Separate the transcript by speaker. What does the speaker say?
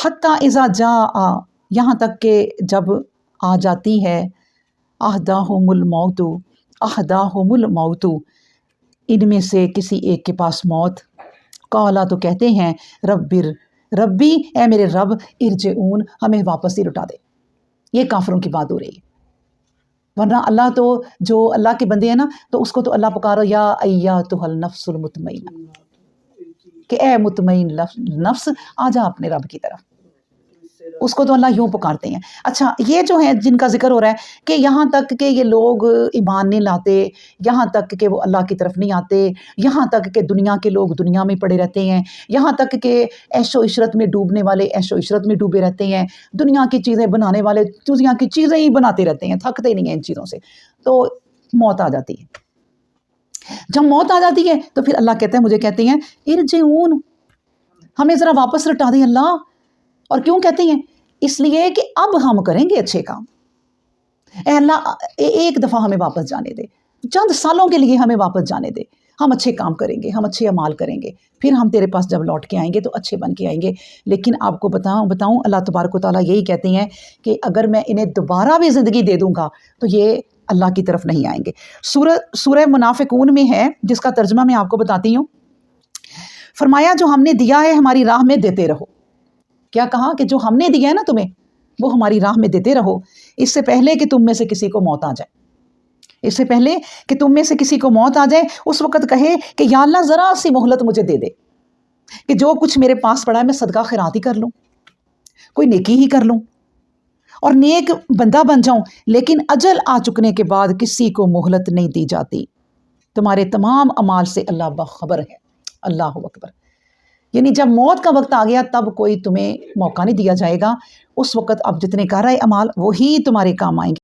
Speaker 1: حتیٰ اذا جاء، یہاں تک کہ جب آ جاتی ہے، احداہم الموت، احداہم الموت، ان میں سے کسی ایک کے پاس موت، قالا تو کہتے ہیں ربی اے میرے رب، ارجعون ہمیں واپس ہی لوٹا دے۔ یہ کافروں کی بات ہو رہی ہے، ورنہ اللہ تو جو اللہ کے بندے ہیں نا، تو اس کو تو اللہ پکارو یا ایتھا النفس المطمئنہ، کہ اے مطمئن نفس آ جا اپنے رب کی طرف، اس کو تو اللہ یوں پکارتے ہیں۔ اچھا، یہ جو ہے جن کا ذکر ہو رہا ہے کہ یہاں تک کہ یہ لوگ ایمان نہیں لاتے، یہاں تک کہ وہ اللہ کی طرف نہیں آتے، یہاں تک کہ دنیا کے لوگ دنیا میں پڑے رہتے ہیں، یہاں تک کہ عیش و عشرت میں ڈوبنے والے عیش و عشرت میں ڈوبے رہتے ہیں، دنیا کی چیزیں بنانے والے دنیا کی چیزیں ہی بناتے رہتے ہیں، تھکتے نہیں ہیں ان چیزوں سے، تو موت آ جاتی ہے۔ جب موت آ جاتی ہے تو پھر اللہ کہتے ہیں، مجھے کہتے ہیں ارجعون، ہمیں ذرا واپس لوٹا دیں اللہ۔ اور کیوں کہتے ہیں؟ اس لیے کہ اب ہم کریں گے اچھے کام، اے اللہ ایک دفعہ ہمیں واپس جانے دے، چند سالوں کے لیے ہمیں واپس جانے دے، ہم اچھے کام کریں گے، ہم اچھے اعمال کریں گے، پھر ہم تیرے پاس جب لوٹ کے آئیں گے تو اچھے بن کے آئیں گے۔ لیکن آپ کو بتاؤں اللہ تبارک و تعالیٰ یہی کہتے ہیں کہ اگر میں انہیں دوبارہ بھی زندگی دے دوں گا تو یہ اللہ کی طرف نہیں آئیں گے۔ سورہ منافقون میں ہے، جس کا ترجمہ میں آپ کو بتاتی ہوں۔ فرمایا جو ہم نے دیا ہے ہماری راہ میں دیتے رہو۔ کیا کہا؟ کہ جو ہم نے دیا ہے نا تمہیں، وہ ہماری راہ میں دیتے رہو، اس سے پہلے کہ تم میں سے کسی کو موت آ جائے، اس سے پہلے کہ تم میں سے کسی کو موت آ جائے، اس وقت کہے کہ یا اللہ ذرا سی مہلت مجھے دے دے، کہ جو کچھ میرے پاس پڑا ہے میں صدقہ خیرات ہی کر لوں، کوئی نیکی ہی کر لوں اور نیک بندہ بن جاؤں۔ لیکن اجل آ چکنے کے بعد کسی کو مہلت نہیں دی جاتی، تمہارے تمام اعمال سے اللہ باخبر ہے۔ اللہ اکبر۔ یعنی جب موت کا وقت آ گیا تب کوئی تمہیں موقع نہیں دیا جائے گا، اس وقت اب جتنے کر رہے اعمال وہی تمہارے کام آئیں گے۔